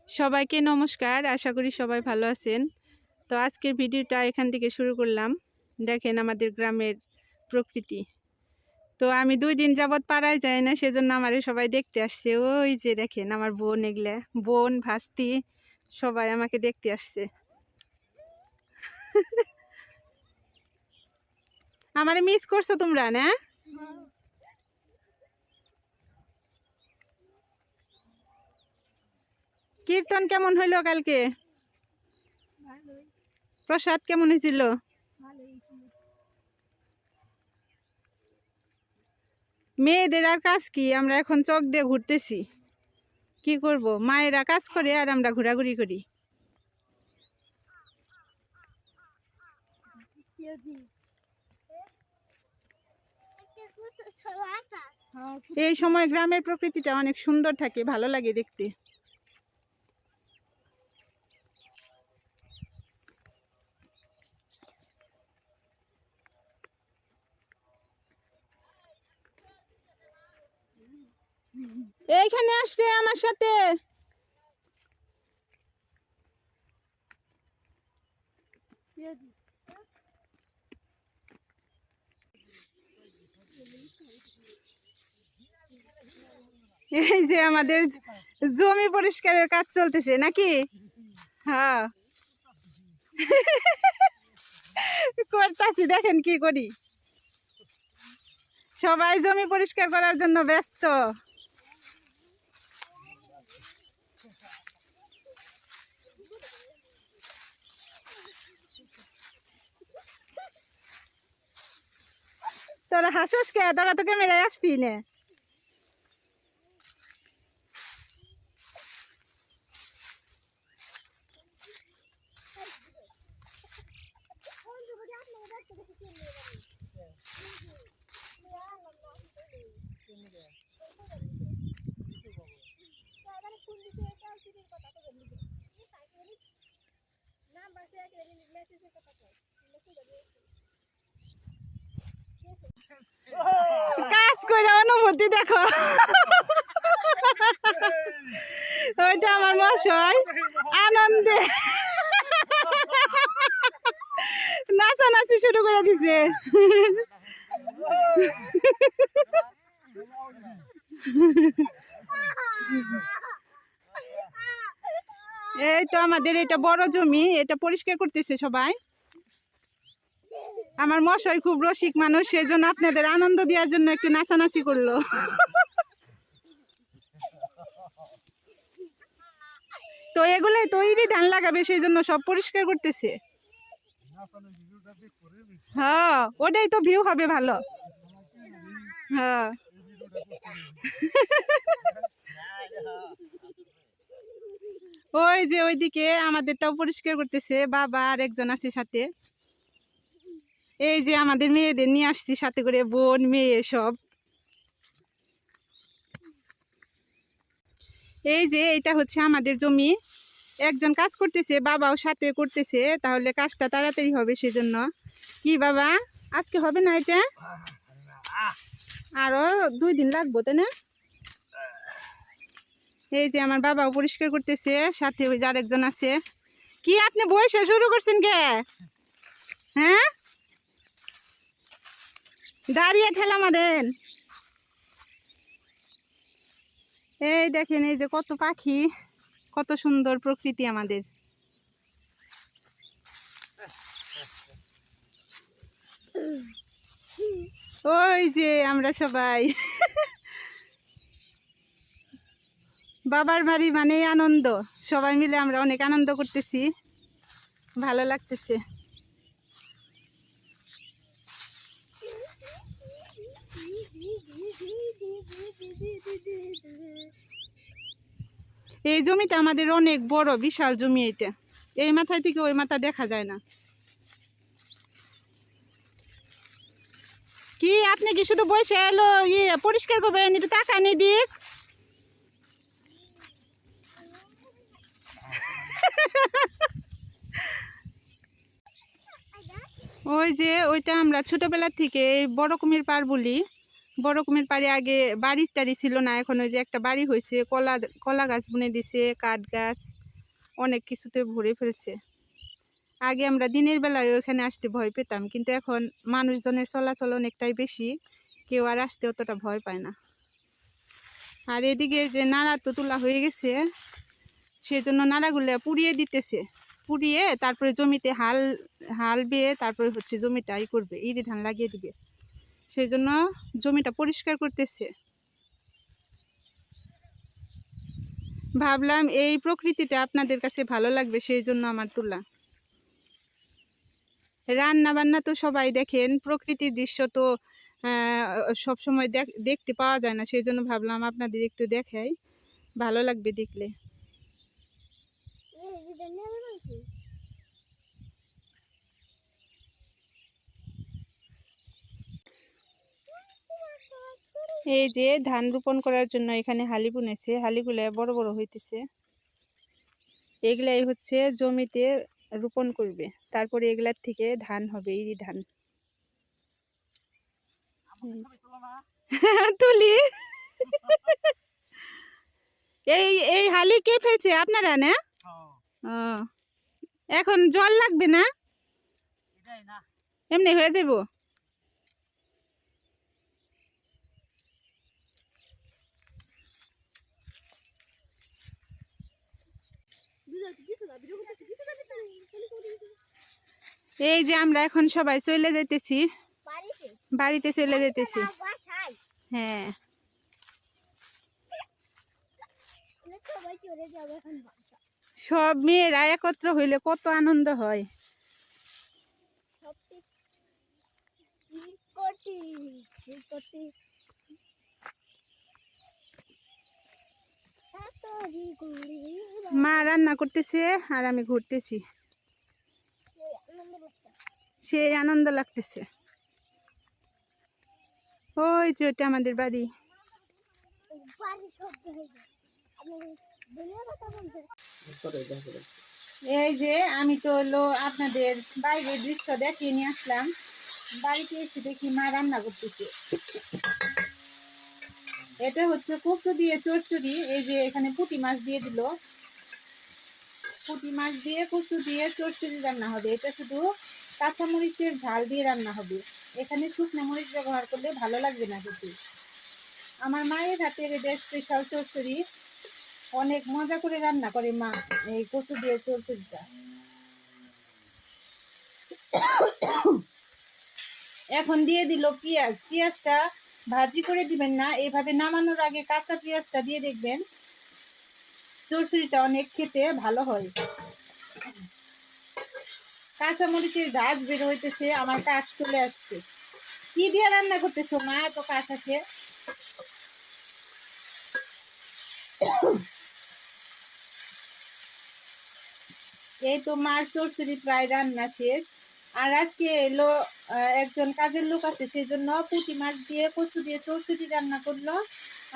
সবাইকে নমস্কার, আশা করি সবাই ভালো আছেন। তো আজকের ভিডিওটা এখান থেকে শুরু করলাম। দেখেন আমাদের গ্রামের প্রকৃতি। তো আমি 2 দিন যাবৎ পাড়ায় যাই না, সেজন্য আমারে সবাই দেখতে আসছে। ওই যে দেখেন আমার বোন, এগুলা বোন ভাস্তি সবাই আমাকে দেখতে আসছে। আমারে মিস করছো তোমরা না? কীর্তন কেমন হইলো কালকে? প্রসাদ কেমন হয়েছিল? মেয়েদের আর কাজ কি, আমরা এখন চক দিয়ে ঘুরতেছি। কি করব, মায়েরা কাজ করে আর আমরা ঘোরাঘুরি করি। এই সময় গ্রামের প্রকৃতিটা অনেক সুন্দর থাকে, ভালো লাগে দেখতে। এইখানে আসছে আমার সাথে। এই যে আমাদের জমি পরিষ্কারের কাজ চলতেছে নাকি? হ্যাঁ করতেছি, দেখেন কি করি। সবাই জমি পরিষ্কার করার জন্য ব্যস্ত। তোরা হাসোস কে? তোরা তো ক্যামেরায় আসবি না। কাজ করে অনুভূতি দেখো। ওইটা আমার মশাই আনন্দে নাচানাচি শুরু করে দিছে। এই তো আমাদের এটা বড় জমি, এটা পরিষ্কার করতেছে সবাই। আমার মশাই খুব রসিক মানুষ, সেজন্য আপনাদের আনন্দ দেওয়ার জন্য একটু নাচানাচি করলো। তো এগুলাই তৈরি ধান লাগাবে, সেই জন্য সব পরিষ্কার করতেছে। হ্যাঁ, ওটাই তো ভিউ হবে ভালো। হ্যাঁ ওই যে ওইদিকে আমাদেরটাও পরিষ্কার করতেছে বাবা, আর একজন আছে সাথে। এই যে আমাদের মেয়েদের নিয়ে আসছি সাথে করে, বোন মেয়ে সব। এই যে এটা হচ্ছে আমাদের জমি, একজন কাজ করতেছে, বাবাও সাথে করতেছে, তাহলে কাজটা তাড়াতাড়ি হবে সেজন্য। কি বাবা, আজকে হবে না এটা? আরো 2 দিন লাগবো, তাই না? এই যে আমার বাবাও পরিষ্কার করতেছে, সাথে ওই যে আরেকজন আছে। কি আপনি বয়সে শুরু করছেন কে? হ্যাঁ, দাঁড়িয়ে ঠেলা মারেন। এই দেখেন, এই যে কত পাখি, কত সুন্দর প্রকৃতি আমাদের। ওই যে আমরা সবাই বাবার বাড়ি মানে আনন্দ, সবাই মিলে আমরা অনেক আনন্দ করতেছি, ভালো লাগতেছে। এই জমিটা আমাদের অনেক বড়, বিশাল জমি এটা। এই মাথায় থেকে ওই মাথা দেখা যায় না। কি আপনি কি শুধু বসে এলো পরিষ্কার করবেন? একটু টাকা নিয়ে দিক। ওই যে ওইটা আমরা ছোটবেলা থেকে বড় কুমির পার বলি, বড় রকমের বাড়ি, আগে বাড়ি টাড়ি ছিল না, এখন ওই যে একটা বাড়ি হয়েছে, কলা গাছ বুনে দিছে, কাঠ গাছ, অনেক কিছুতে ভরে ফেলছে। আগে আমরা দিনের বেলায় ওইখানে আসতে ভয় পেতাম, কিন্তু এখন মানুষজনের চলাচল অনেকটাই বেশি, কেউ আর আসতে অতটা ভয় পায় না। আর এদিকে যে নাড়া তো তোলা হয়ে গেছে, সেজন্য নাড়াগুলো পুড়িয়ে দিতেছে, পুড়িয়ে তারপরে জমিতে হাল বেয়ে তারপরে হচ্ছে জমিটা করবে, ইরি ধান লাগিয়ে দিবে, সেই জন্য জমিটা পরিষ্কার করতেছে। ভাবলাম এই প্রকৃতিটা আপনাদের কাছে ভালো লাগবে, সেই জন্য আমার তোলা। রান্না বান্না তো সবাই দেখেন, প্রকৃতির দৃশ্য তো সব সময় দেখতে পাওয়া যায় না, সেই জন্য ভাবলাম আপনাদের একটু দেখাই, ভালো লাগবে দেখলে। এই যে ধান রোপণ করার জন্য এখানে হালি বুনেছে, হালিগুলা বড় বড় হইতেছে, এগুলাই হচ্ছে জমিতে রোপণ করবে, তারপরে এগুলার থেকে ধান হবে, ইরি ধান। তুলি এই এই হালি কে ফেলছে, আপনারা না? ও, এখন জল লাগবে না, এমনি হয়ে যাবো। এই যে আমরা এখন সবাই চলে যাইতেছি, বাড়িতে চলে যাইতেছি। হ্যাঁ, সব মেয়েরা একত্র হইলে কত আনন্দ হয়। মা রান্না করতেছে আর আমি ঘুরতেছি, সেই আনন্দ লাগতেছে। ওই যে ওটা আমাদের বাড়ি। এই যে আমি তো হলো আপনাদের বাইরের দৃশ্য দেখিয়ে নিয়ে আসলাম, বাড়িতে এসে দেখি মা রান্না করতেছে। এটা হচ্ছে কচু দিয়ে চচ্চড়ি, এই যে এখানে পুঁটি মাছ দিয়ে দিল, পুঁটি মাছ দিয়ে কচু দিয়ে চচ্চড়ি রান্না হবে। এটা শুধু কাঁচা মরিচের ঝাল দিয়ে রান্না হবে, এখানে শুকনো মরিচ ব্যবহার করলে ভালো লাগবে না কিছু। আমার মায়ের হাতের এটা স্পেশাল চচ্চড়ি, অনেক মজা করে রান্না করে মা এই কচু দিয়ে চচ্চড়িটা। এখন দিয়ে দিল পেঁয়াজ, পেঁয়াজটা ভাজি করে দিবেন না, এইভাবে নামানোর আগে কাঁচা পেঁয়াজটা দিয়ে দেখবেন, চচ্চড়িটা অনেক খেতে ভালো হয়। কাঁচা মরিচের গাছ বের হইতেছে, আমার কাজ চলে আসছে। কি দিয়ে রান্না করতেছো মা, এত কাজ আছে? এই তো মাছ চচ্চড়ি প্রায় রান্না শেষ। আর আজকে এলো একজন কাজের লোক আছে, সেই জন্য পুঁটি মাছ দিয়ে কচু দিয়ে চচ্চড়ি রান্না করলো,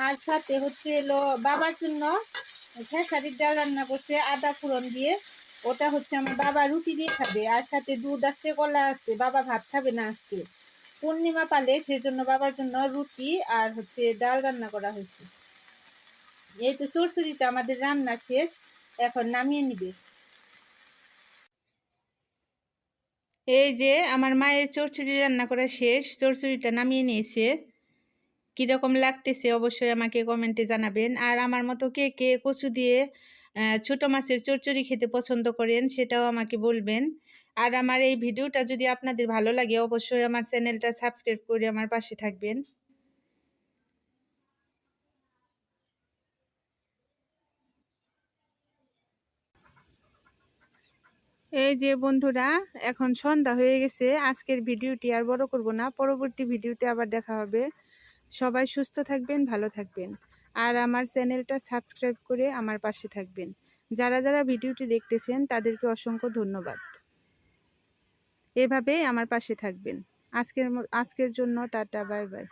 আর সাথে হচ্ছে এলো বাবার জন্য খেসারির ডাল রান্না করছে আদা ফোড়ন দিয়ে, ওটা হচ্ছে আমার বাবা রুটি দিয়ে খাবে, আর সাথে দুধ আছে, কলা আছে, বাবা ভাত খাবে না আজকে পূর্ণিমা পালে, সেই জন্য বাবার জন্য রুটি আর হচ্ছে ডাল রান্না করা হয়েছে। এই তো চচ্চড়িটা আমাদের রান্না শেষ, এখন নামিয়ে নিবে। এই যে আমার মায়ের চচ্চড়ি রান্না করা শেষ, চচ্চড়িটা নামিয়ে নিয়েছে। কীরকম লাগতেছে অবশ্যই আমাকে কমেন্টে জানাবেন। আর আমার মতো কে কে কচু দিয়ে ছোট মাছের চচ্চড়ি খেতে পছন্দ করেন সেটাও আমাকে বলবেন। আর আমার এই ভিডিওটা যদি আপনাদের ভালো লাগে অবশ্যই আমার চ্যানেলটা সাবস্ক্রাইব করে আমার পাশে থাকবেন। এই যে বন্ধুরা, এখন সন্ধ্যা হয়ে গেছে, আজকের ভিডিওটি আর বড় করব না, পরবর্তী ভিডিওতে আবার দেখা হবে। সবাই সুস্থ থাকবেন, ভালো থাকবেন, আর আমার চ্যানেলটা সাবস্ক্রাইব করে আমার পাশে থাকবেন। যারা যারা ভিডিওটি দেখতেছেন তাদেরকে অসংখ্য ধন্যবাদ। এভাবেই আমার পাশে থাকবেন। আজকের জন্য টাটা, বাই বাই।